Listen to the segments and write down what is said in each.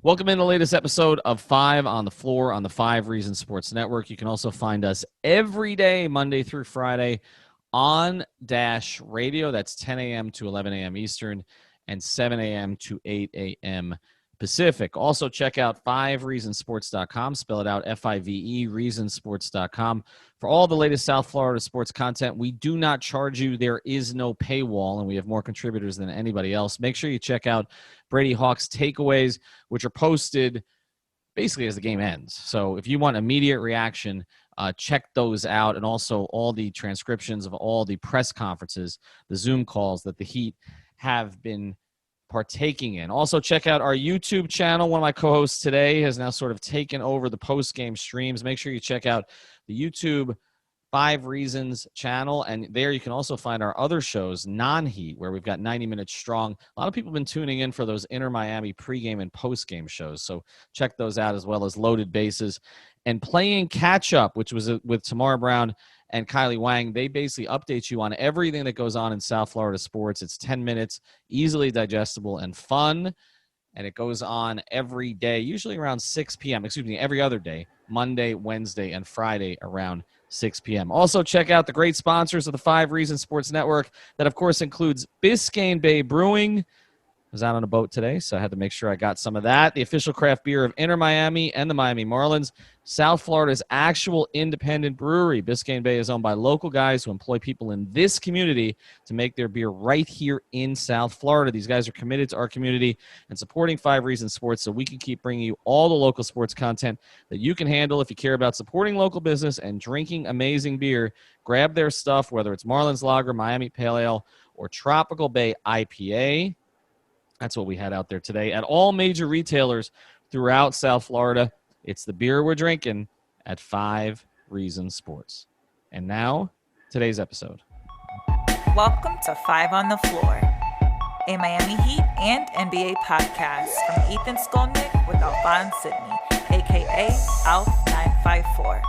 Welcome in the latest episode of 5 on the Floor on the 5 Reasons Sports Network. You can also find us every day, Monday through Friday, on Dash Radio. That's 10 a.m. to 11 a.m. Eastern and 7 a.m. to 8 a.m. Pacific. Also, check out 5reasonsports.com. Spell it out, F-I-V-E, reasonsports.com. For all the latest South Florida sports content, we do not charge you. There is no paywall, and we have more contributors than anybody else. Make sure you check out Brady Hawk's takeaways, which are posted basically as the game ends. So if you want immediate reaction, check those out, and also all the transcriptions of all the press conferences, the Zoom calls that the Heat have been partaking in. Also, check out our YouTube channel. One of my co-hosts today has now sort of taken over the post-game streams. Make sure you check out the YouTube 5 Reasons channel, and there you can also find our other shows, non-Heat, where we've got 90 minutes strong. A lot of people have been tuning in for those Inter Miami pregame and postgame shows, so check those out, as well as Loaded Bases and Playing Catch Up, which was with Tamara Brown and Kylie Wang. They basically update you on everything that goes on in South Florida sports. It's 10 minutes, easily digestible and fun, and it goes on every day, usually around 6 p.m. Every other day, Monday, Wednesday, and Friday around 6 p.m. Also, check out the great sponsors of the 5 Reasons Sports Network. That, of course, includes Biscayne Bay Brewing. I was out on a boat today, so I had to make sure I got some of that. The official craft beer of Inter Miami and the Miami Marlins. South Florida's actual independent brewery. Biscayne Bay is owned by local guys who employ people in this community to make their beer right here in South Florida. These guys are committed to our community and supporting 5 Reasons Sports, so we can keep bringing you all the local sports content that you can handle. If you care about supporting local business and drinking amazing beer, grab their stuff, whether it's Marlins Lager, Miami Pale Ale, or Tropical Bay IPA. That's what we had out there today at all major retailers throughout South Florida. It's the beer we're drinking at 5 Reasons Sports. And now, today's episode. Welcome to 5 on the Floor, a Miami Heat and NBA podcast from Ethan Skolnick with Alphonse Sidney, a.k.a. Alf954.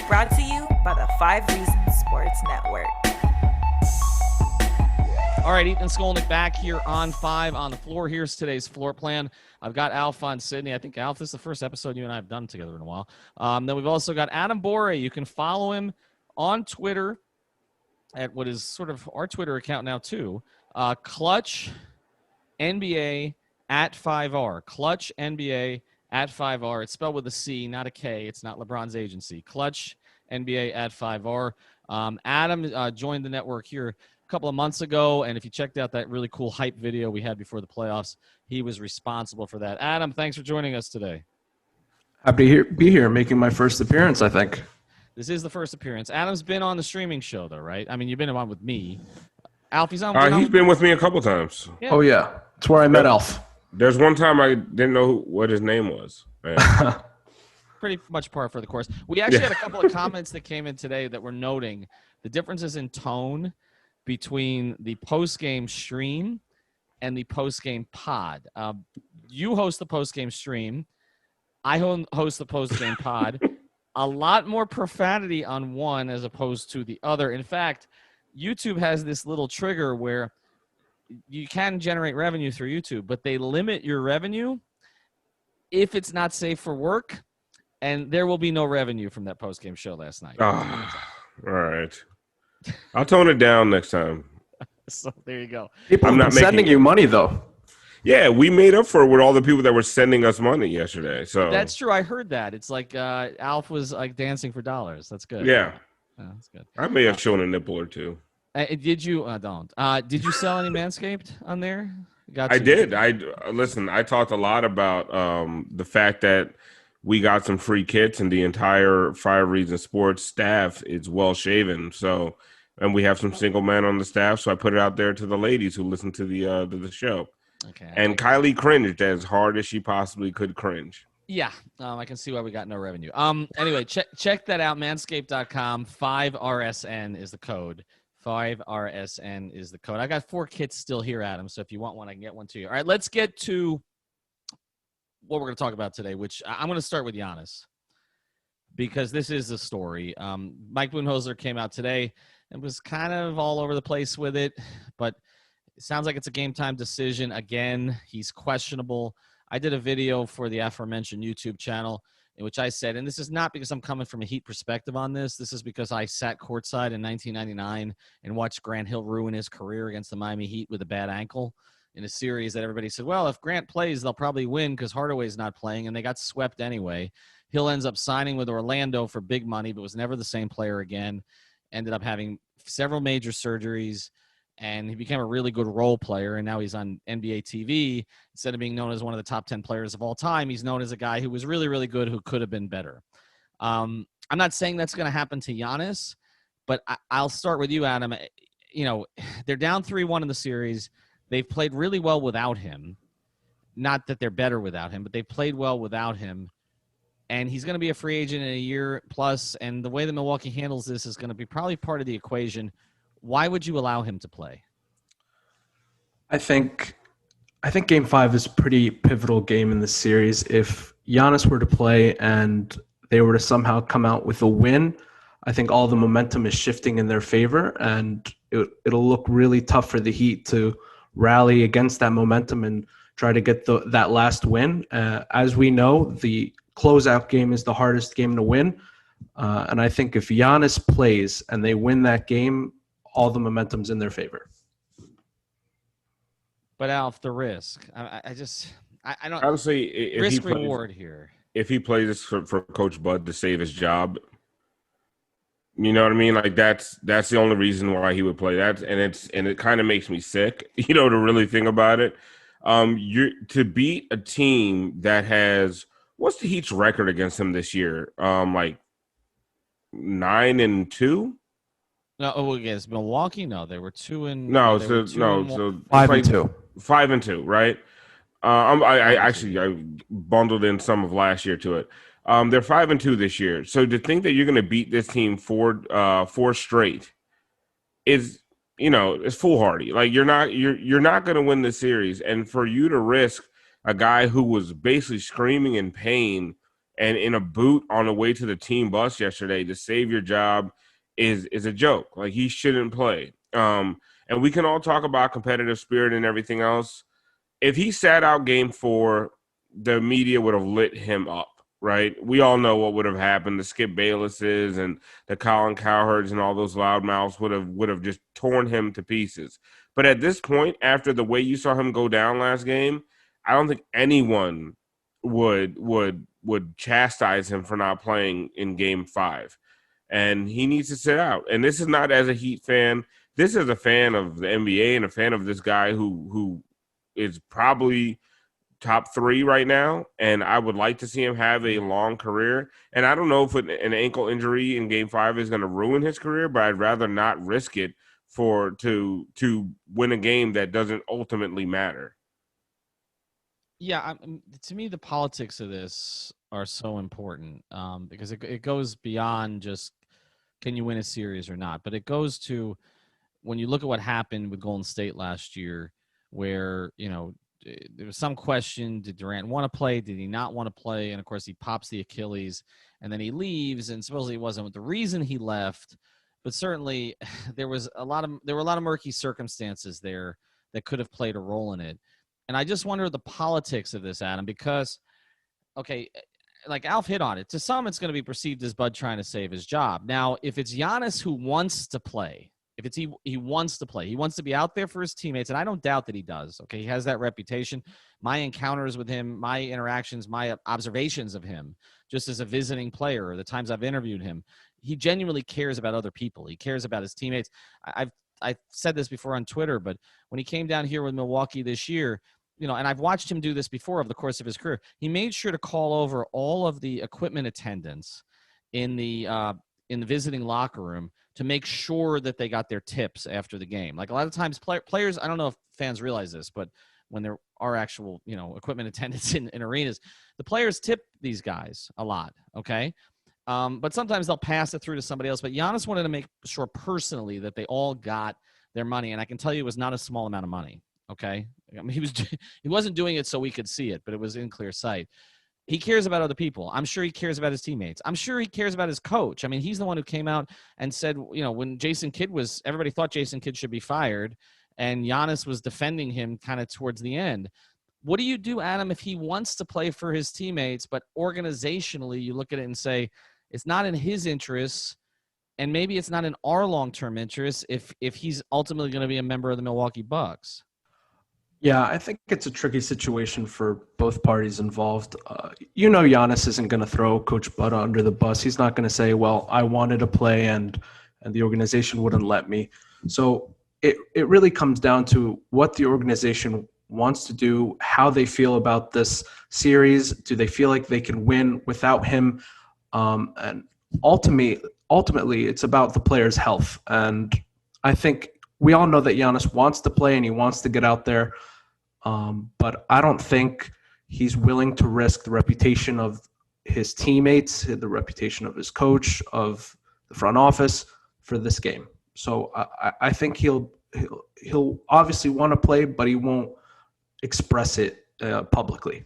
Brought to you by the 5 Reasons Sports Network. All right, Ethan Skolnick back here on 5 on the Floor. Here's today's floor plan. I've got Alphonse Sidney. I think, Alf, this is the first episode you and I have done together in a while. Then we've also got Adam Borai. You can follow him on Twitter at what is sort of our Twitter account now, too. Clutch NBA at 5R. Clutch NBA at 5R. It's spelled with a C, not a K. It's not LeBron's agency. Clutch NBA at 5R. Adam joined the network here couple of months ago, and if you checked out that really cool hype video we had before the playoffs, he was responsible for that. Adam, thanks for joining us today. Happy to be here, making my first appearance, I think. This is the first appearance. Adam's been on the streaming show, though, right? I mean, you've been on with me. Alf, he's on. He's been with me a couple times. Yeah. Oh, yeah. That's where I met Alf. There's one time I didn't know what his name was. Pretty much par for the course. We actually had a couple of comments that came in today that were noting the differences in tone between the post-game stream and the post-game pod. You host the post-game stream. I host the post-game pod. A lot more profanity on one as opposed to the other. In fact, YouTube has this little trigger where you can generate revenue through YouTube, but they limit your revenue if it's not safe for work, and there will be no revenue from that post-game show last night. All right. I'll tone it down next time. So there you go. People have been sending you money, though. Yeah, we made up for it with all the people that were sending us money yesterday. So that's true. I heard that. It's like Alf was like dancing for dollars. That's good. Yeah. Oh, that's good. I may have shown a nipple or two. Did you? Don't. Did you sell any Manscaped on there? I did. Listen, I talked a lot about the fact that we got some free kits and the entire 5 Reasons Sports staff is well shaven. So, and we have some single men on the staff. So I put it out there to the ladies who listen to the show. Okay. And Kylie cringed as hard as she possibly could cringe. Yeah. I can see why we got no revenue. Anyway, check that out. Manscaped.com. 5RSN is the code. 5RSN is the code. I got 4 kits still here, Adam. So if you want one, I can get one to you. All right, let's get to what we're going to talk about today, which I'm going to start with Giannis because this is the story. Mike Budenholzer came out today and was kind of all over the place with it, but it sounds like it's a game time decision. Again, he's questionable. I did a video for the aforementioned YouTube channel in which I said, and this is not because I'm coming from a Heat perspective on this. This is because I sat courtside in 1999 and watched Grant Hill ruin his career against the Miami Heat with a bad ankle in a series that everybody said, well, if Grant plays, they'll probably win because Hardaway's not playing, and they got swept anyway. Hill ends up signing with Orlando for big money, but was never the same player again. Ended up having several major surgeries, and he became a really good role player, and now he's on NBA TV. Instead of being known as one of the top 10 players of all time, he's known as a guy who was really, really good, who could have been better. I'm not saying that's going to happen to Giannis, but I'll start with you, Adam. You know, they're down 3-1 in the series. They've played really well without him. Not that they're better without him, but they played well without him. And he's going to be a free agent in a year plus, and the way that Milwaukee handles this is going to be probably part of the equation. Why would you allow him to play? I think Game 5 is a pretty pivotal game in this series. If Giannis were to play and they were to somehow come out with a win, I think all the momentum is shifting in their favor, and it'll look really tough for the Heat to rally against that momentum and try to get that last win. As we know, the closeout game is the hardest game to win, and I think if Giannis plays and they win that game, all the momentum's in their favor. But Alf, the risk. I don't. Honestly, if risk he plays, reward here. If he plays this for Coach Bud to save his job, you know what I mean? Like that's the only reason why he would play that, and it kind of makes me sick, you know, to really think about it. To beat a team that has, what's the Heat's record against him this year? Like 9-2. No, against Milwaukee. No, they were 2-. No, so 5-2. 5-2, right? I bundled in some of last year to it. They're 5-2 this year. So to think that you're going to beat this team four straight is, you know, it's foolhardy. Like you're not going to win the series, and for you to risk a guy who was basically screaming in pain and in a boot on the way to the team bus yesterday to save your job is a joke. Like he shouldn't play. And we can all talk about competitive spirit and everything else. If he sat out Game 4, the media would have lit him up. Right, we all know what would have happened. The Skip Baylesses and the Colin Cowherds and all those loudmouths would have just torn him to pieces. But at this point, after the way you saw him go down last game, I don't think anyone would chastise him for not playing in Game 5, and he needs to sit out. And this is not as a Heat fan. This is a fan of the NBA and a fan of this guy who is probably top 3 right now, and I would like to see him have a long career. And I don't know if an ankle injury in Game 5 is going to ruin his career, but I'd rather not risk it to win a game that doesn't ultimately matter. Yeah, to me, the politics of this are so important because it goes beyond just can you win a series or not, but it goes to when you look at what happened with Golden State last year, where there was some question, did Durant want to play? Did he not want to play? And, of course, he pops the Achilles, and then he leaves, and supposedly it wasn't the reason he left. But certainly there were a lot of murky circumstances there that could have played a role in it. And I just wonder the politics of this, Adam, because, okay, like Alf hit on it. To some, it's going to be perceived as Bud trying to save his job. Now, if it's Giannis who wants to play, if it's he wants to play, he wants to be out there for his teammates, and I don't doubt that he does. Okay, he has that reputation. My encounters with him, my interactions, my observations of him, just as a visiting player, or the times I've interviewed him, he genuinely cares about other people. He cares about his teammates. I've said this before on Twitter, but when he came down here with Milwaukee this year, and I've watched him do this before over the course of his career, he made sure to call over all of the equipment attendants in the visiting locker room to make sure that they got their tips after the game. Like a lot of times players, I don't know if fans realize this, but when there are actual, equipment attendants in arenas, the players tip these guys a lot. Okay. But sometimes they'll pass it through to somebody else. But Giannis wanted to make sure personally that they all got their money. And I can tell you it was not a small amount of money. Okay. I mean, he wasn't doing it so we could see it, but it was in clear sight. He cares about other people. I'm sure he cares about his teammates. I'm sure he cares about his coach. I mean, he's the one who came out and said, when Jason Kidd everybody thought Jason Kidd should be fired, and Giannis was defending him kind of towards the end. what do you do, Adam, if he wants to play for his teammates, but organizationally you look at it and say it's not in his interests, and maybe it's not in our long-term interests if he's ultimately going to be a member of the Milwaukee Bucks? Yeah, I think it's a tricky situation for both parties involved. Giannis isn't going to throw Coach Butta under the bus. He's not going to say, well, I wanted to play and the organization wouldn't let me. So it really comes down to what the organization wants to do, how they feel about this series. Do they feel like they can win without him? And ultimately, it's about the player's health. And I think we all know that Giannis wants to play and he wants to get out there. But I don't think he's willing to risk the reputation of his teammates, the reputation of his coach, of the front office for this game. So I think he'll obviously want to play, but he won't express it publicly.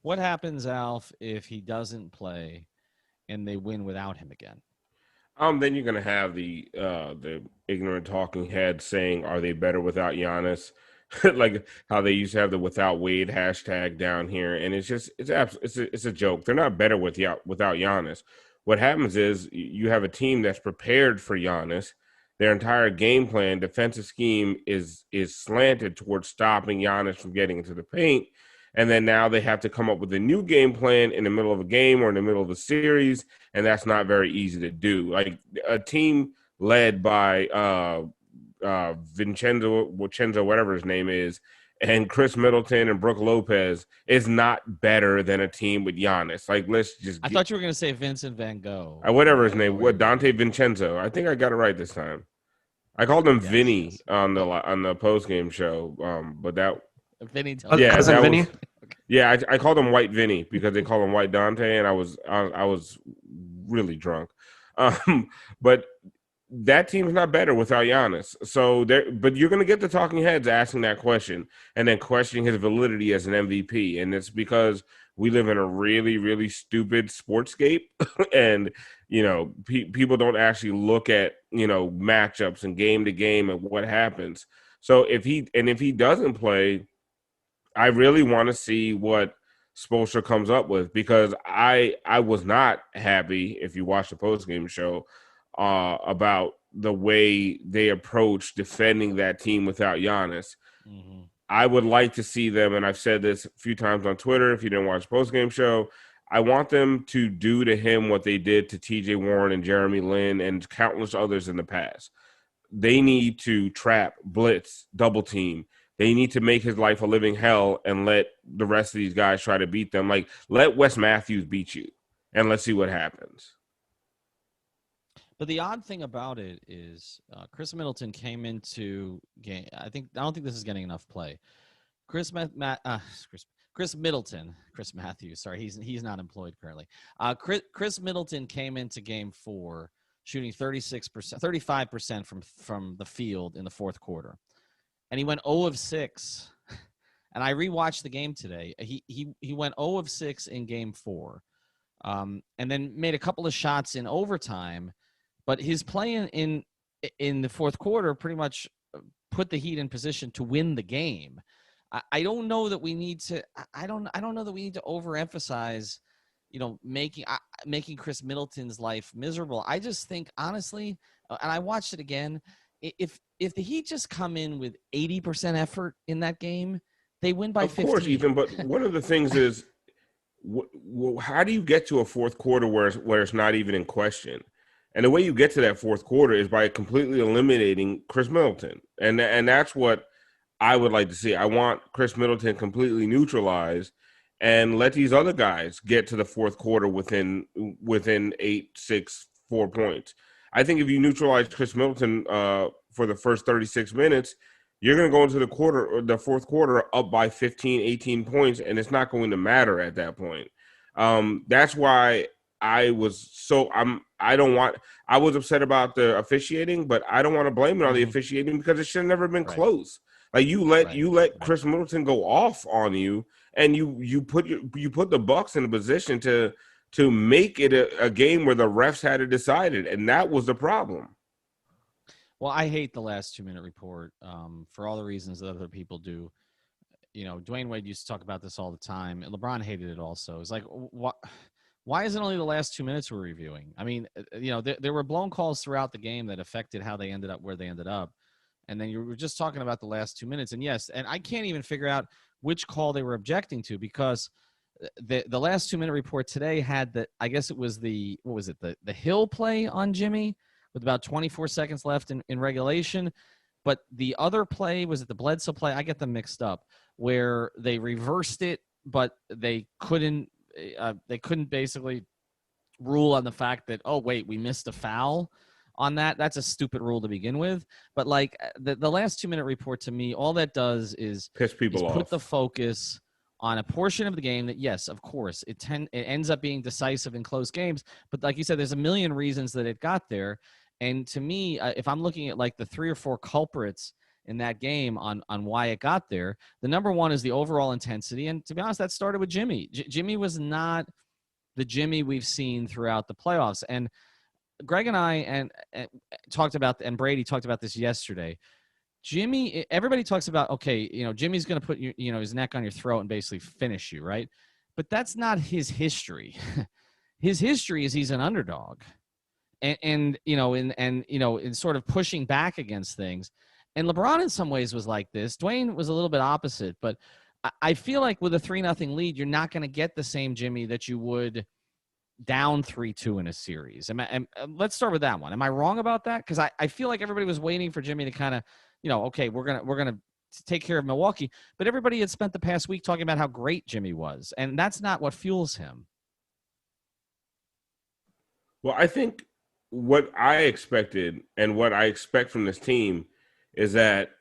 What happens, Alf, if he doesn't play and they win without him again? Then you're gonna have the ignorant talking head saying, "Are they better without Giannis?" Like how they used to have the "without Wade" hashtag down here, and it's a joke. They're not better without Giannis. What happens is you have a team that's prepared for Giannis. Their entire game plan, defensive scheme is slanted towards stopping Giannis from getting into the paint. And then now they have to come up with a new game plan in the middle of a game or in the middle of a series, and that's not very easy to do. Like a team led by Vincenzo, whatever his name is, and Chris Middleton and Brook Lopez is not better than a team with Giannis. Like, let's just. I thought you were going to say Vincent Van Gogh. Whatever his name, Dante Vincenzo. I think I got it right this time. I called him Vinny on the post game show, but that. Vinny, cousin Vinny. Yeah, I called him White Vinny because they call him White Dante, and I was really drunk. But that team's not better without Giannis. So but you're going to get the talking heads asking that question and then questioning his validity as an MVP, and it's because we live in a really, really stupid sportscape, and people don't actually look at matchups and game to game and what happens. So if he doesn't play, I really want to see what Spoelstra comes up with, because I was not happy, if you watch the postgame show, about the way they approach defending that team without Giannis. Mm-hmm. I would like to see them, and I've said this a few times on Twitter, if you didn't watch the postgame show, I want them to do to him what they did to TJ Warren and Jeremy Lin and countless others in the past. They need to trap, blitz, double team. They need to make his life a living hell and let the rest of these guys try to beat them. Like, let Wes Matthews beat you, and let's see what happens. But the odd thing about it is Chris Middleton came into game. I don't think this is getting enough play. Chris Middleton, Chris Matthews. Sorry, he's not employed currently. Chris Middleton came into game 4 shooting 35% from the field in the fourth quarter, and he went 0 of 6. And I rewatched the game today. He went 0 of 6 in game 4, and then made a couple of shots in overtime. But his play in the fourth quarter pretty much put the Heat in position to win the game. I don't know that we need to. I don't know that we need to overemphasize, making Chris Middleton's life miserable. I just think, honestly, and I watched it again. If the Heat just come in with 80% effort in that game, they win by 15. Of course, Ethan. But one of the things is, how do you get to a fourth quarter where it's not even in question? And the way you get to that fourth quarter is by completely eliminating Chris Middleton. And that's what I would like to see. I want Chris Middleton completely neutralized and let these other guys get to the fourth quarter within 8, 6, 4 points. I think if you neutralize Chris Middleton for the first 36 minutes, you're going to go into the fourth quarter up by 15, 18 points, and it's not going to matter at that point. That's why I was I was upset about the officiating, but I don't want to blame it on the officiating because it should have never been close. Like you let Chris Middleton go off on you, and you put the Bucks in a position to make it a game where the refs had to decide it, and that was the problem. Well, I hate the last 2-minute report for all the reasons that other people do. Dwayne Wade used to talk about this all the time. And LeBron hated it also. It's like, why is it only the last 2 minutes we're reviewing? I mean, there were blown calls throughout the game that affected how they ended up where they ended up. And then you were just talking about the last 2 minutes. And yes, and I can't even figure out which call they were objecting to, because the last 2 minute report today had I guess it was the Hill play on Jimmy with about 24 seconds left in regulation. But the other play, was it the Bledsoe play? I get them mixed up, where they reversed it, but they couldn't basically rule on the fact that, oh, wait, we missed a foul on that. That's a stupid rule to begin with. But like the last 2 minute report, to me, all that does is piss people off. Put the focus on a portion of the game that, yes, of course, it ends up being decisive in close games. But like you said, there's a million reasons that it got there. And to me, if I'm looking at like the 3 or 4 culprits in that game on why it got there, the number one is the overall intensity. And to be honest, that started with Jimmy. Jimmy was not the Jimmy we've seen throughout the playoffs. And Greg and I and talked about, and Brady talked about this yesterday. Jimmy, everybody talks about, okay, Jimmy's going to put his neck on your throat and basically finish you, right? But that's not his history. His history is he's an underdog, and in sort of pushing back against things. And LeBron in some ways was like this. Dwayne was a little bit opposite, but I feel like with a 3-0 lead, you're not going to get the same Jimmy that you would down 3-2 in a series. Let's start with that one. Am I wrong about that? Because I feel like everybody was waiting for Jimmy to kind of, okay, we're gonna take care of Milwaukee, but everybody had spent the past week talking about how great Jimmy was, and that's not what fuels him. Well, I think what I expected and what I expect from this team is that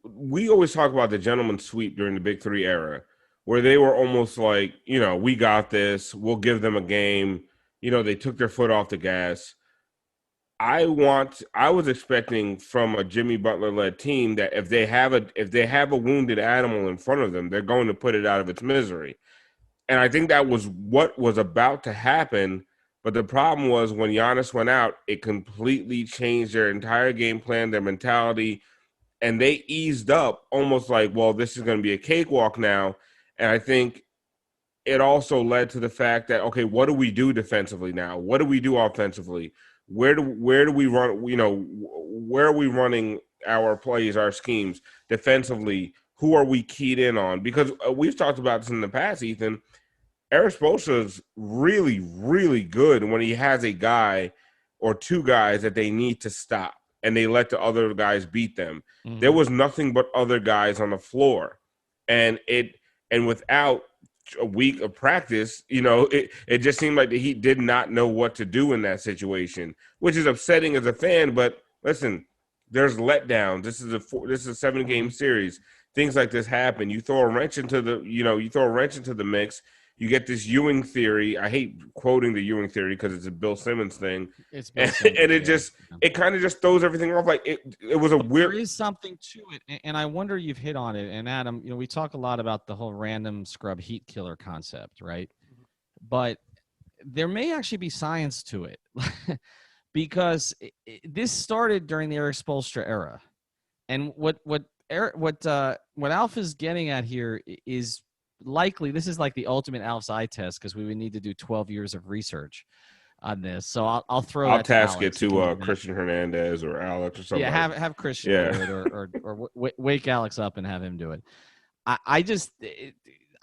we always talk about the gentleman's sweep during the Big Three era, where they were almost like, we got this, we'll give them a game. They took their foot off the gas. I was expecting from a Jimmy Butler-led team that if they have a wounded animal in front of them, they're going to put it out of its misery. And I think that was what was about to happen. But the problem was when Giannis went out, it completely changed their entire game plan, their mentality, and they eased up almost like, well, this is going to be a cakewalk now. And I think it also led to the fact that, okay, what do we do defensively now? What do we do offensively? Where do we run? Where are we running our plays, our schemes defensively? Who are we keyed in on? Because we've talked about this in the past, Ethan. Erik Spoelstra is really, really good when he has a guy or two guys that they need to stop, and they let the other guys beat them. Mm-hmm. There was nothing but other guys on the floor, and without a week of practice, it just seemed like the Heat did not know what to do in that situation, which is upsetting as a fan. But listen, there's letdowns. This is a 7-game series. Things like this happen. You throw a wrench into the mix. You get this Ewing theory. I hate quoting the Ewing theory because it's a Bill Simmons thing. It kind of just throws everything off. Like it was a weird. There is something to it, and I wonder you've hit on it. And Adam, we talk a lot about the whole random scrub heat killer concept, right? But there may actually be science to it, because this started during the Erik Spoelstra era, and what Alf is getting at here is. Likely, this is like the ultimate Alf's eye test, because we would need to do 12 years of research on this. So I'll task it to Christian Hernandez or Alex or something. Yeah, have Christian do it, or wake Alex up and have him do it.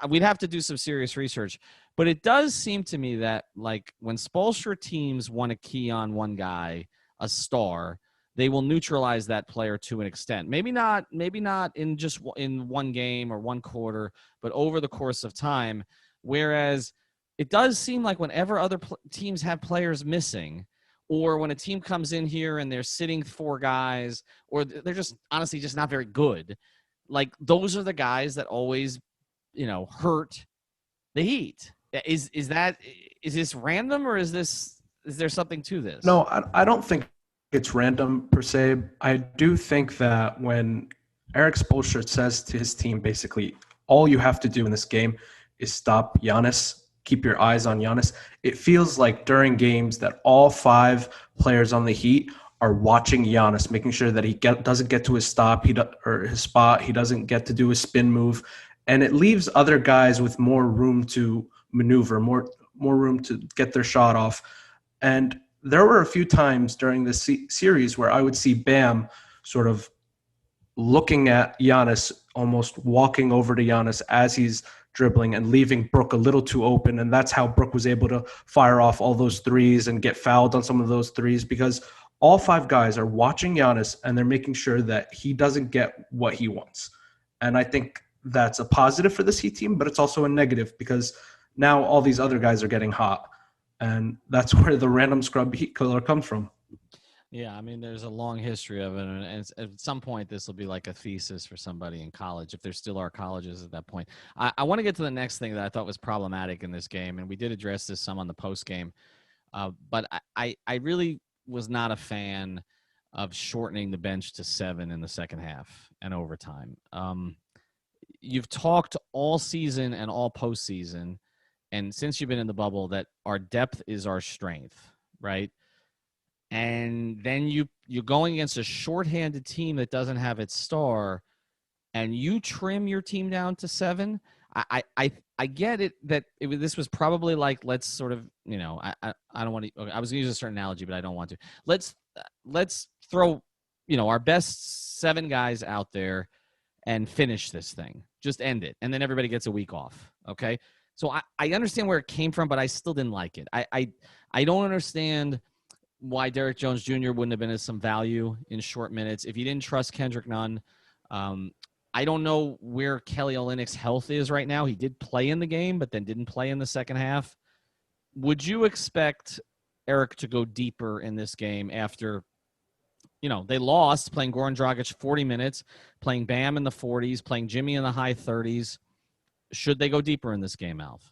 We'd have to do some serious research, but it does seem to me that like when Spoelstra teams want to key on one guy, a star, they will neutralize that player to an extent. Maybe not in one game or one quarter, but over the course of time. Whereas it does seem like whenever other teams have players missing, or when a team comes in here and they're sitting 4 guys, or they're just honestly just not very good, like those are the guys that always, hurt the Heat. Is this random, or is there something to this? No, I don't think it's random per se. I do think that when Erik Spoelstra says to his team, basically, all you have to do in this game is stop Giannis, keep your eyes on Giannis, it feels like during games that all 5 players on the Heat are watching Giannis, making sure that he doesn't get to his stop, or his spot. He doesn't get to do a spin move, and it leaves other guys with more room to maneuver, more room to get their shot off. And there were a few times during this series where I would see Bam sort of looking at Giannis, almost walking over to Giannis as he's dribbling and leaving Brook a little too open. And that's how Brook was able to fire off all those threes and get fouled on some of those threes, because all 5 guys are watching Giannis and they're making sure that he doesn't get what he wants. And I think that's a positive for this Heat team, but it's also a negative because now all these other guys are getting hot. And that's where the random scrub Heat killer comes from. Yeah, I mean, there's a long history of it, and at some point, this will be like a thesis for somebody in college, if there still are colleges at that point. I want to get to the next thing that I thought was problematic in this game, and we did address this some on the post game, but I really was not a fan of shortening the bench to 7 in the second half and overtime. You've talked all season and all postseason, and since you've been in the bubble, that our depth is our strength, right? And then you're going against a shorthanded team that doesn't have its star, and you trim your team down to 7. I get it that this was probably like, let's sort of, I don't want to. I was going to use a certain analogy, but I don't want to. Let's throw, our best 7 guys out there and finish this thing. Just end it, and then everybody gets a week off. Okay, so I understand where it came from, but I still didn't like it. I don't understand why Derek Jones Jr. wouldn't have been of some value in short minutes. If you didn't trust Kendrick Nunn, I don't know where Kelly Olynyk's health is right now. He did play in the game, but then didn't play in the second half. Would you expect Erik to go deeper in this game after, they lost, playing Goran Dragic 40 minutes, playing Bam in the 40s, playing Jimmy in the high 30s? Should they go deeper in this game, Alf?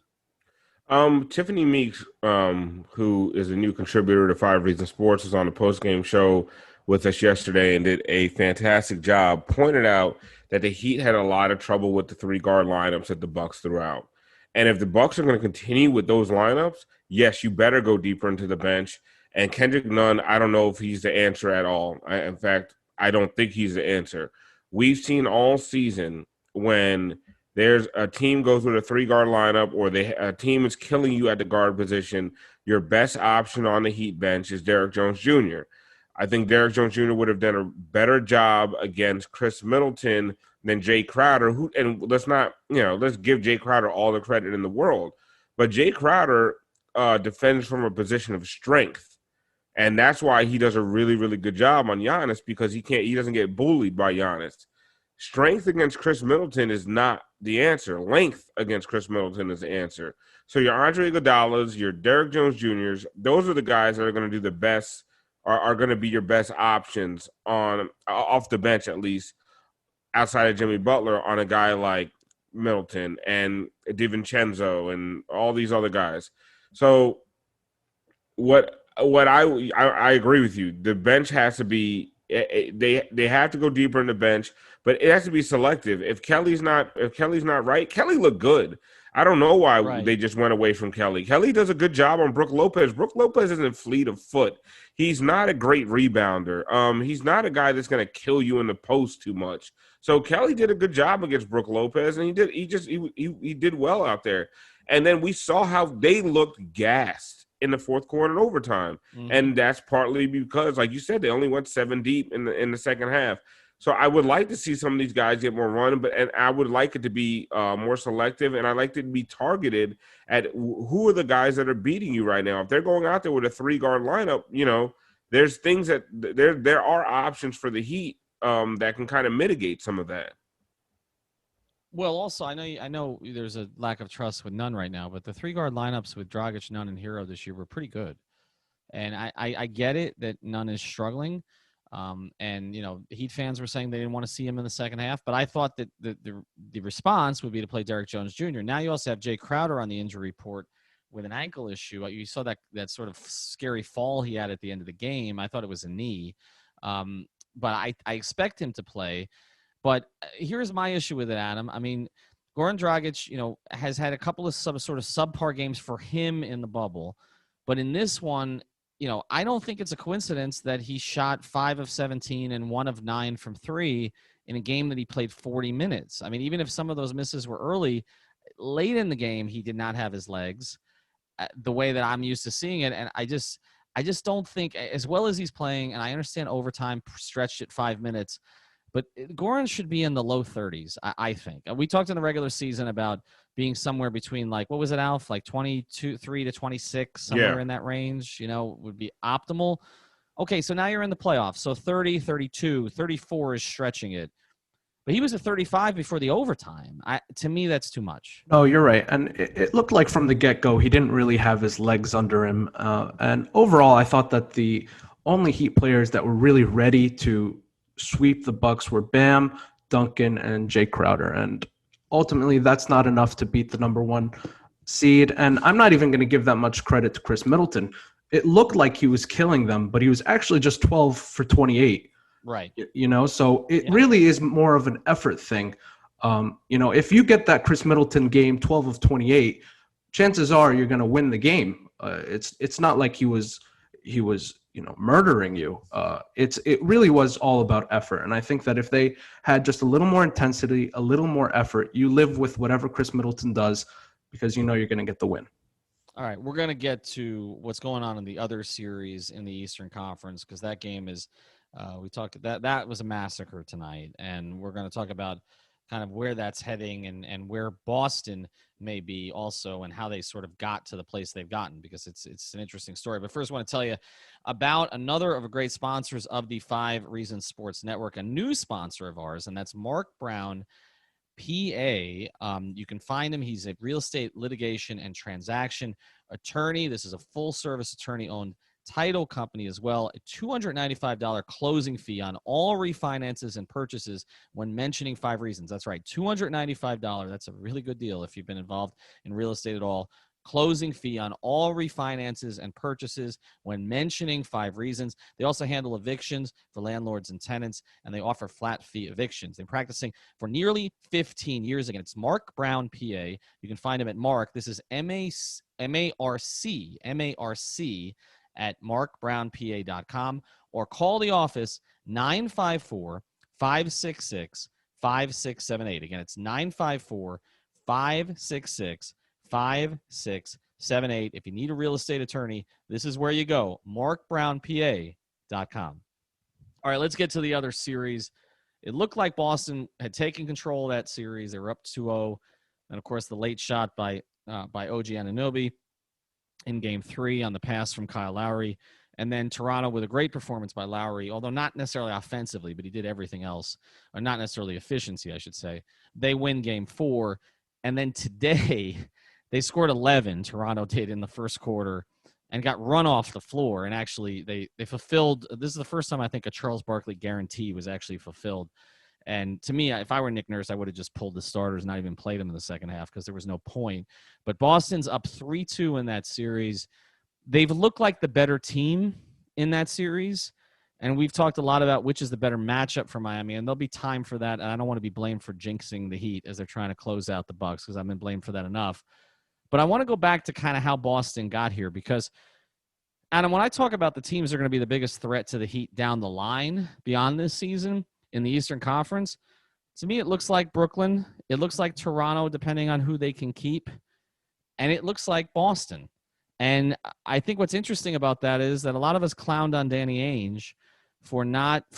Tiffany Meeks, who is a new contributor to 5 Reasons Sports, was on the post-game show with us yesterday and did a fantastic job, pointed out that the Heat had a lot of trouble with the 3-guard lineups that the Bucks threw out. And if the Bucks are going to continue with those lineups, yes, you better go deeper into the bench. And Kendrick Nunn, I don't know if he's the answer at all. In fact, I don't think he's the answer. We've seen all season when there's a team goes with a 3-guard lineup, or a team is killing you at the guard position, your best option on the Heat bench is Derek Jones Jr. I think Derek Jones Jr. would have done a better job against Chris Middleton than Jay Crowder, let's give Jay Crowder all the credit in the world. But Jay Crowder defends from a position of strength. And that's why he does a really, really good job on Giannis, because he doesn't get bullied by Giannis. Strength against Chris Middleton is not the answer. Length against Chris Middleton is the answer. So your Andre Iguodala's, your Derek Jones Jr.'s, those are the guys that are going to do the best, are going to be your best options off the bench, at least, outside of Jimmy Butler, on a guy like Middleton and DiVincenzo and all these other guys. So what I agree with you. The bench has to be, they have to go deeper in the bench, but it has to be selective. If Kelly's not right, Kelly looked good. I don't know why they just went away from Kelly. Kelly does a good job on Brook Lopez. Brook Lopez isn't fleet of foot. He's not a great rebounder. He's not a guy that's going to kill you in the post too much. So Kelly did a good job against Brook Lopez, and he did well out there. And then we saw how they looked gassed in the fourth quarter and overtime. Mm-hmm. And that's partly because, like you said, they only went 7 deep in the second half. So I would like to see some of these guys get more run, and I would like it to be more selective, and I like it to be targeted at who are the guys that are beating you right now. If they're going out there with a 3-guard lineup, there's things that there are options for the Heat that can kind of mitigate some of that. Well, also, I know there's a lack of trust with Nunn right now, but the 3-guard lineups with Dragic, Nunn, and Hero this year were pretty good. And I get it that Nunn is struggling. And Heat fans were saying they didn't want to see him in the second half, but I thought that the response would be to play Derek Jones Jr. Now you also have Jay Crowder on the injury report with an ankle issue. You saw that sort of scary fall he had at the end of the game. I thought it was a knee, but I expect him to play. But here's my issue with it, Adam. I mean, Goran Dragic, has had a couple of sort of subpar games for him in the bubble, but in this one, I don't think it's a coincidence that he shot 5 of 17 and 1 of 9 from 3 in a game that he played 40 minutes. I mean, even if some of those misses were early, late in the game, he did not have his legs the way that I'm used to seeing it. And I just don't think, as well as he's playing, and I understand overtime stretched at 5 minutes, but Goran should be in the low 30s, I think. We talked in the regular season about being somewhere between, like, what was it, Alf? Like 22, 3 to 26, somewhere in that range, would be optimal. Okay, so now you're in the playoffs. So 30, 32, 34 is stretching it. But he was at 35 before the overtime. To me, that's too much. No, you're right. And it looked like from the get-go he didn't really have his legs under him. And overall, I thought that the only Heat players that were really ready to sweep the Bucks were Bam, Duncan, and Jay Crowder. And ultimately, that's not enough to beat the number 1 seed. And I'm not even going to give that much credit to Chris Middleton. It looked like he was killing them, but he was actually just 12 for 28. Right. So it really is more of an effort thing. If you get that Chris Middleton game 12 of 28, chances are you're going to win the game. It's not like he was murdering you. It really was all about effort. And I think that if they had just a little more intensity, a little more effort, you live with whatever Chris Middleton does because you're going to get the win. All right, we're going to get to what's going on in the other series in the Eastern Conference because that game is we talked that was a massacre tonight, and we're going to talk about kind of where that's heading and where Boston may be also and how they sort of got to the place they've gotten because it's an interesting story. But first, I want to tell you about another of the great sponsors of the 5 Reasons Sports Network, a new sponsor of ours, and that's Mark Brown, PA. You can find him. He's a real estate litigation and transaction attorney. This is a full-service attorney-owned title company as well. A $295 closing fee on all refinances and purchases when mentioning 5 Reasons. That's right, $295. That's a really good deal if you've been involved in real estate at all. Closing fee on all refinances and purchases when mentioning 5 Reasons. They also handle evictions for landlords and tenants, and they offer flat fee evictions. They're practicing for nearly 15 years. Again, it's Mark Brown, PA. You can find him at Mark. This is M-A-R-C at markbrownpa.com, or call the office 954-566-5678. Again, it's 954-566-5678. If you need a real estate attorney, this is where you go, markbrownpa.com. All right, let's get to the other series. It looked like Boston had taken control of that series. They were up 2-0. And, of course, the late shot by OG Anunoby in Game 3 on the pass from Kyle Lowry. And then Toronto with a great performance by Lowry, although not necessarily offensively, but he did everything else. Or not necessarily efficiency, I should say. They win Game 4. And then today, they scored 11, Toronto did, in the first quarter, and got run off the floor. And actually, they fulfilled – this is the first time I think a Charles Barkley guarantee was actually fulfilled. And to me, if I were Nick Nurse, I would have just pulled the starters, not even played them in the second half because there was no point. But Boston's up 3-2 in that series. They've looked like the better team in that series. And we've talked a lot about which is the better matchup for Miami. And there'll be time for that. And I don't want to be blamed for jinxing the Heat as they're trying to close out the Bucks because I've been blamed for that enough. But I want to go back to kind of how Boston got here because, Adam, when I talk about the teams that are going to be the biggest threat to the Heat down the line beyond this season in the Eastern Conference, to me it looks like Brooklyn. It looks like Toronto, depending on who they can keep. And it looks like Boston. And I think what's interesting about that is that a lot of us clowned on Danny Ainge for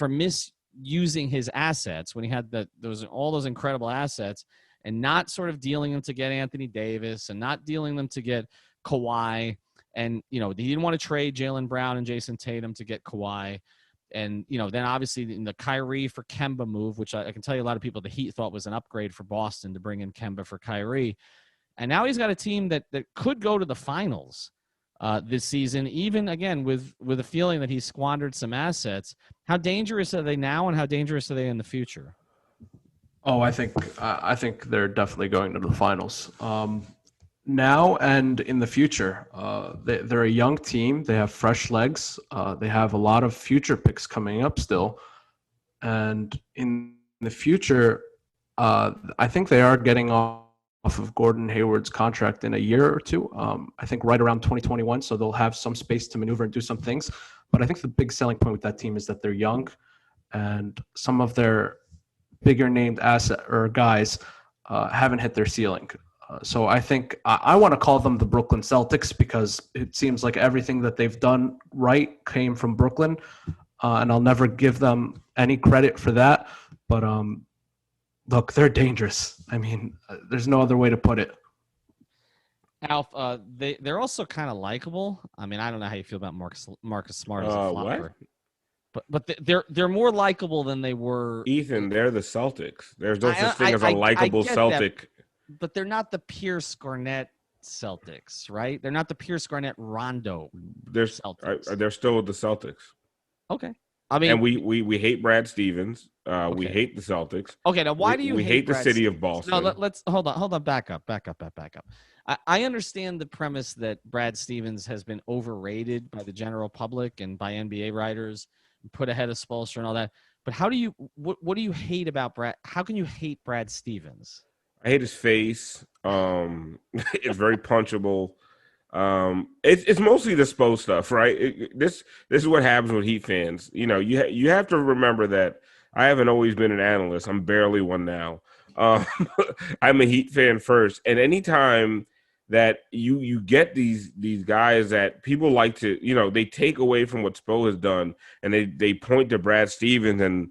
misusing his assets when he had all those incredible assets and not sort of dealing them to get Anthony Davis and not dealing them to get Kawhi. And, he didn't want to trade Jaylen Brown and Jason Tatum to get Kawhi. And, then obviously in the Kyrie for Kemba move, which I can tell you a lot of people the Heat thought was an upgrade for Boston to bring in Kemba for Kyrie. And now he's got a team that could go to the finals this season, even, again, with a feeling that he squandered some assets. How dangerous are they now, and how dangerous are they in the future? Oh, I think they're definitely going to the finals. Now and in the future. They're a young team. They have fresh legs. They have a lot of future picks coming up still. And in the future, I think they are getting off off of Gordon Hayward's contract in a year or two. I think right around 2021, so they'll have some space to maneuver and do some things. But I think the big selling point with that team is that they're young, and some of their bigger named asset or guys haven't hit their ceiling. So I think I want to call them the Brooklyn Celtics because it seems like everything that they've done right came from Brooklyn, and I'll never give them any credit for that. But look, they're dangerous. I mean, there's no other way to put it. Alf, they're also kind of likable. I mean, I don't know how you feel about Marcus Smart as a flopper. But they're more likable than they were. Ethan, they're the Celtics. There's no such thing as a likable Celtic. That, but they're not the Pierce Garnett Celtics, right? They're not the Pierce Garnett Rondo Celtics. They're still the Celtics. Okay. I mean, and we hate Brad Stevens. Okay. We hate the Celtics. Okay, now why do you hate the Brad city Stevens? of Boston? No, let's hold on. Back up. I understand the premise that Brad Stevens has been overrated by the general public and by NBA writers, put ahead of Spoelstra and all that. But what do you hate about Brad? How can you hate Brad Stevens? I hate his face. It's very punchable. It's mostly the Spo stuff, right? This is what happens with Heat fans. You know, you have to remember that I haven't always been an analyst. I'm barely one now. I'm a Heat fan first, and anytime that you get these guys that people like to, you know, they take away from what Spo has done, and they point to Brad Stevens and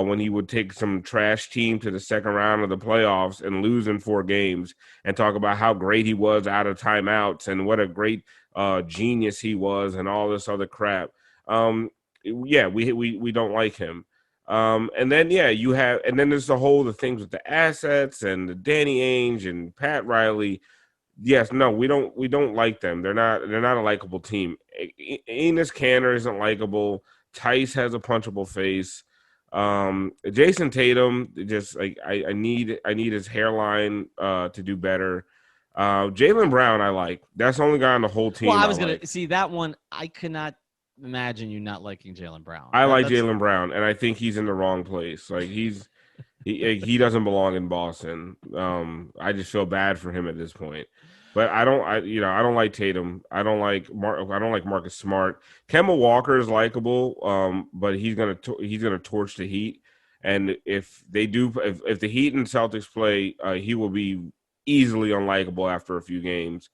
when he would take some trash team to the second round of the playoffs and lose in 4 games and talk about how great he was out of timeouts and what a great genius he was and all this other crap. Yeah, we don't like him. And then there's the things with the assets and the Danny Ainge and Pat Riley. Yes, no, we don't like them. They're not a likable team. Enes Kanter isn't likable. Tice has a punchable face. Jason Tatum, just like I need his hairline to do better. Jaylen Brown, I like. That's the only guy on the whole team. Well, I was gonna see that one. I could not imagine you not liking Jaylen Brown. I like Jaylen Brown, and I think he's in the wrong place. Like he doesn't belong in Boston. I just feel bad for him at this point. But I don't like Tatum. I don't like Marcus Smart. Kemba Walker is likable, but he's gonna torch the Heat. And if the Heat and Celtics play, he will be easily unlikable after a few games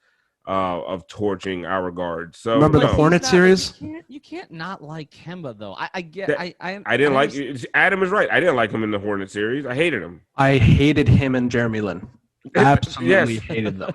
of torching our guards. So remember the Hornets series? You can't not like Kemba though. I didn't like. Adam is right. I didn't like him in the Hornets series. I hated him. I hated him and Jeremy Lin. Absolutely hated them.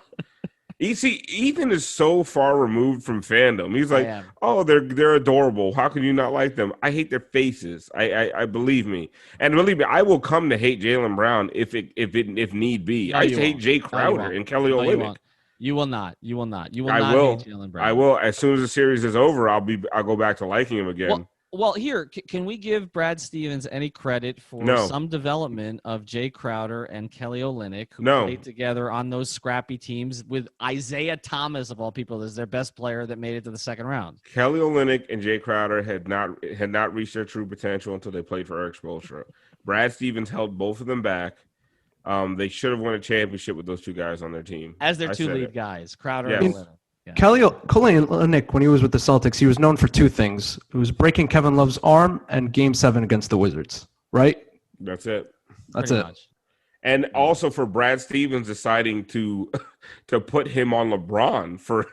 You see, Ethan is so far removed from fandom. He's like, oh, they're adorable. How can you not like them? I hate their faces. I believe me. And believe me, I will come to hate Jaylen Brown if need be. No, I hate Jay Crowder and Kelly Olynyk. You will not. You will not. You will I not will. hate Jaylen Brown. I will. As soon as the series is over, I'll go back to liking him again. Well, here, can we give Brad Stevens any credit for some development of Jay Crowder and Kelly Olynyk, who played together on those scrappy teams with Isaiah Thomas, of all people, as their best player that made it to the second round? Kelly Olynyk and Jay Crowder had not reached their true potential until they played for Erik Spoelstra. Brad Stevens held both of them back. They should have won a championship with those two guys on their team. As their two lead guys, Crowder and Olynyk. Yeah. Kelly Olynyk, when he was with the Celtics, he was known for 2 things. It was breaking Kevin Love's arm and Game 7 against the Wizards, right? That's it. That's it. Much. And also for Brad Stevens deciding to put him on LeBron for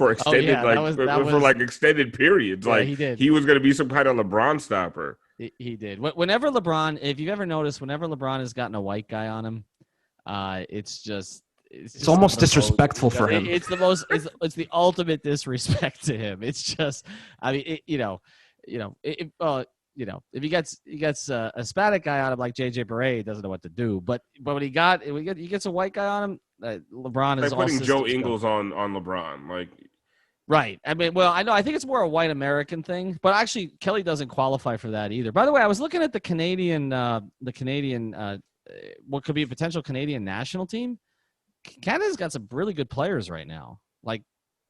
extended extended periods. Yeah, like he did. He was going to be some kind of LeBron stopper. He did. Whenever LeBron, if you've ever noticed, whenever LeBron has gotten a white guy on him, it's almost disrespectful for him. It's the ultimate disrespect to him. It's just, I mean, if he gets a Hispanic guy on him like JJ Borai, he doesn't know what to do. But when he gets a white guy on him, LeBron is like putting Joe Ingles on LeBron, like. Right. I mean, well, I know. I think it's more a white American thing, but actually, Kelly doesn't qualify for that either. By the way, I was looking at the Canadian, what could be a potential Canadian national team. Canada's got some really good players right now. Like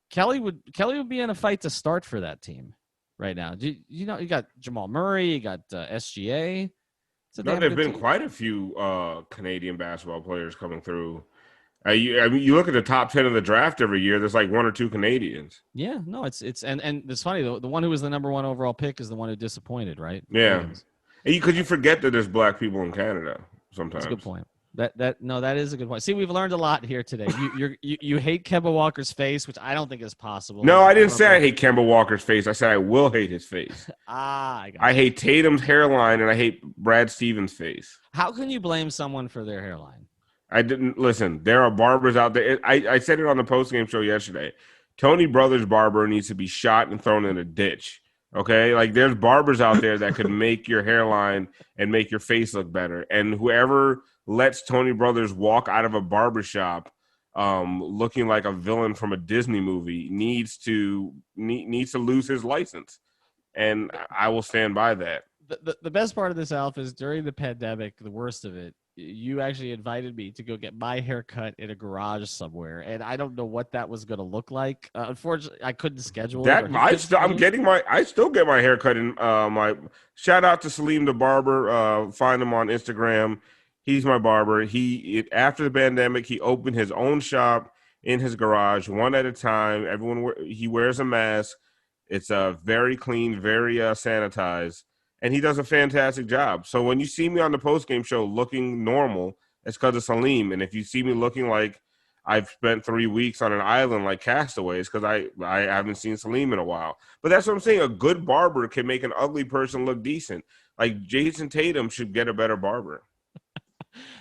Kelly would be in a fight to start for that team right now. You got Jamal Murray, you got SGA. There've been quite a few Canadian basketball players coming through. I mean, you look at the top 10 of the draft every year. There's like 1 or 2 Canadians. Yeah, no, it's and it's funny though. The one who was the number 1 overall pick is the one who disappointed, right? Yeah, because you forget that there's black people in Canada sometimes. That's a good point. That is a good point. See, we've learned a lot here today. You hate Kemba Walker's face, which I don't think is possible. No, I didn't say I hate Kemba Walker's face. I said I will hate his face. I hate Tatum's hairline and I hate Brad Stevens' face. How can you blame someone for their hairline? I didn't listen. There are barbers out there. I said it on the postgame show yesterday. Tony Brothers' barber needs to be shot and thrown in a ditch. Okay, like there's barbers out there that could make your hairline and make your face look better. And whoever lets Tony Brothers walk out of a barbershop looking like a villain from a Disney movie needs to lose his license. And I will stand by that. The best part of this, Alf, is during the pandemic, the worst of it, you actually invited me to go get my hair cut in a garage somewhere, and I don't know what that was going to look like. Unfortunately, I couldn't schedule it. I still get my hair cut in my. Shout out to Salim the barber. Find him on Instagram. He's my barber. After the pandemic, he opened his own shop in his garage, one at a time. He wears a mask. It's very clean, very sanitized. And he does a fantastic job. So when you see me on the postgame show looking normal, it's because of Salim. And if you see me looking like I've spent 3 weeks on an island like Castaway, it's because I haven't seen Salim in a while. But that's what I'm saying. A good barber can make an ugly person look decent. Like Jason Tatum should get a better barber.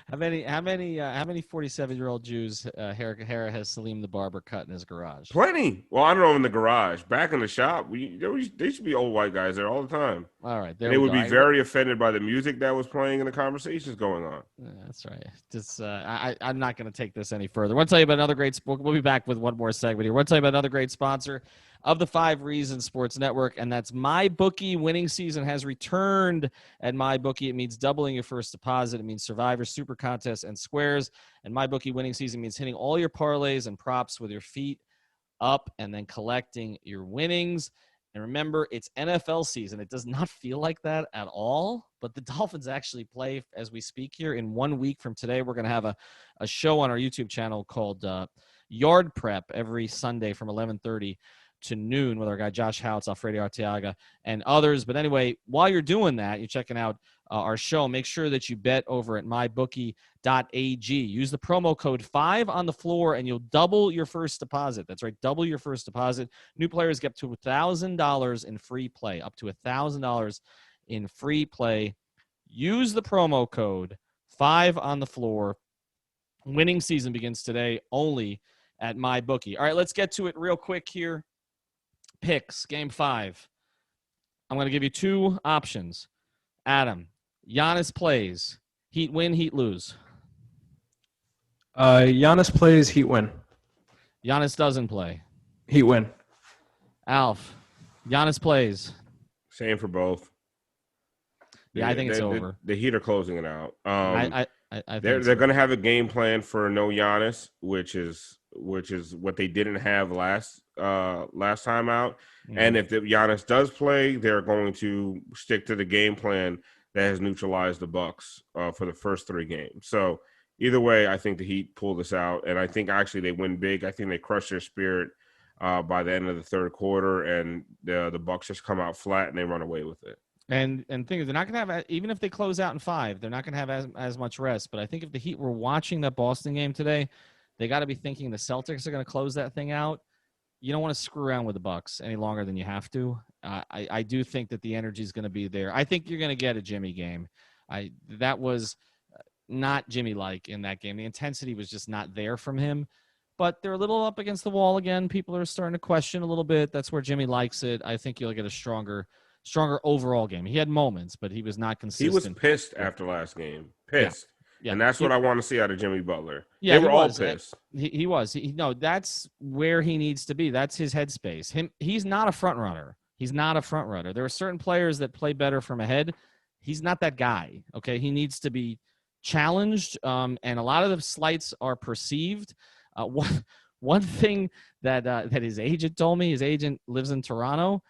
How many 47-year-old Jews hair has Salim the barber cut in his garage? Plenty. Well, I don't know in the garage. Back in the shop, they should be old white guys there all the time. All right, they would be very offended by the music that was playing and the conversations going on. Yeah, that's right. Just I'm not going to take this any further. I want to tell you about another great. We'll be back with one more segment here. I want to tell you about another great sponsor of the 5 Reasons Sports Network, and that's MyBookie. Winning season has returned at MyBookie. It means doubling your first deposit. It means Survivor, Super Contests, and Squares. And MyBookie winning season means hitting all your parlays and props with your feet up and then collecting your winnings. And remember, it's NFL season. It does not feel like that at all, but the Dolphins actually play as we speak here. In 1 week from today, we're going to have a show on our YouTube channel called Yard Prep every Sunday from 11:30 to noon with our guy Josh Houts, Alfredo Arteaga, and others. But anyway, while you're doing that, you're checking out our show, make sure that you bet over at mybookie.ag. Use the promo code 5 on the floor, and you'll double your first deposit. That's right, double your first deposit. New players get up to $1,000 in free play, up to $1,000 in free play. Use the promo code 5 on the floor. Winning season begins today only at MyBookie. All right, let's get to it real quick here. Picks, Game 5. I'm going to give you 2 options. Adam, Giannis plays. Heat win, Heat lose. Giannis plays, Heat win. Giannis doesn't play. Heat win. Alf, Giannis plays. Same for both. Yeah, I think it's over. The Heat are closing it out. I think they're going to have a game plan for no Giannis, which is what they didn't have last time out. Mm-hmm. And if Giannis does play, they're going to stick to the game plan that has neutralized the Bucks for the first 3 games. So either way, I think the Heat pull this out, and I think actually they win big. I think they crush their spirit by the end of the third quarter, and the Bucks just come out flat and they run away with it. And thing is, they're not going to have, even if they close out in 5, they're not going to have as much rest. But I think if the Heat were watching that Boston game today, they got to be thinking the Celtics are going to close that thing out. You don't want to screw around with the Bucks any longer than you have to. I do think that the energy is going to be there. I think you're going to get a Jimmy game. That was not Jimmy-like in that game. The intensity was just not there from him. But they're a little up against the wall again. People are starting to question a little bit. That's where Jimmy likes it. I think you'll get a stronger overall game. He had moments, but he was not consistent. He was pissed after last game. Pissed. Yeah. And that's what I want to see out of Jimmy Butler. Yeah, they were all pissed. He was. That's where he needs to be. That's his headspace. He's not a front runner. He's not a front runner. There are certain players that play better from ahead. He's not that guy. Okay, he needs to be challenged, and a lot of the slights are perceived. One thing that his agent told me. His agent lives in Toronto,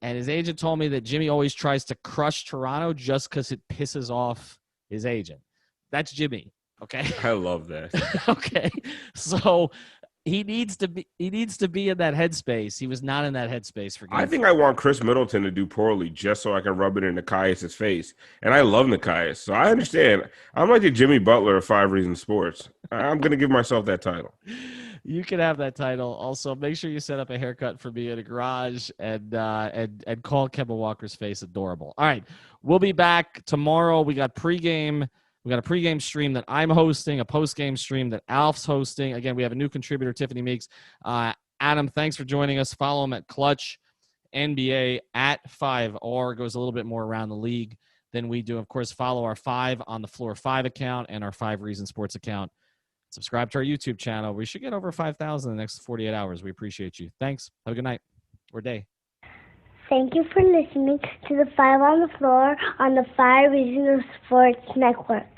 and his agent told me that Jimmy always tries to crush Toronto just because it pisses off his agent. That's Jimmy. Okay. I love that. Okay. So he needs to be in that headspace. He was not in that headspace for game I think 4. I want Chris Middleton to do poorly just so I can rub it in Nikias' face. And I love Nikias, so I understand. I'm like the Jimmy Butler of 5 Reasons Sports. I'm going to give myself that title. You can have that title. Also, make sure you set up a haircut for me in a garage and call Kemba Walker's face adorable. All right, we'll be back tomorrow. We got pregame. We got a pregame stream that I'm hosting, a postgame stream that Alf's hosting. Again, we have a new contributor, Tiffany Meeks. Adam, thanks for joining us. Follow him at Clutch NBA at 5R. Goes a little bit more around the league than we do. Of course, follow our 5 on the Floor 5 account and our 5 Reasons Sports account. Subscribe to our YouTube channel. We should get over 5,000 in the next 48 hours. We appreciate you. Thanks. Have a good night or day. Thank you for listening to the 5 on the Floor on the 5 Reasons Sports Network.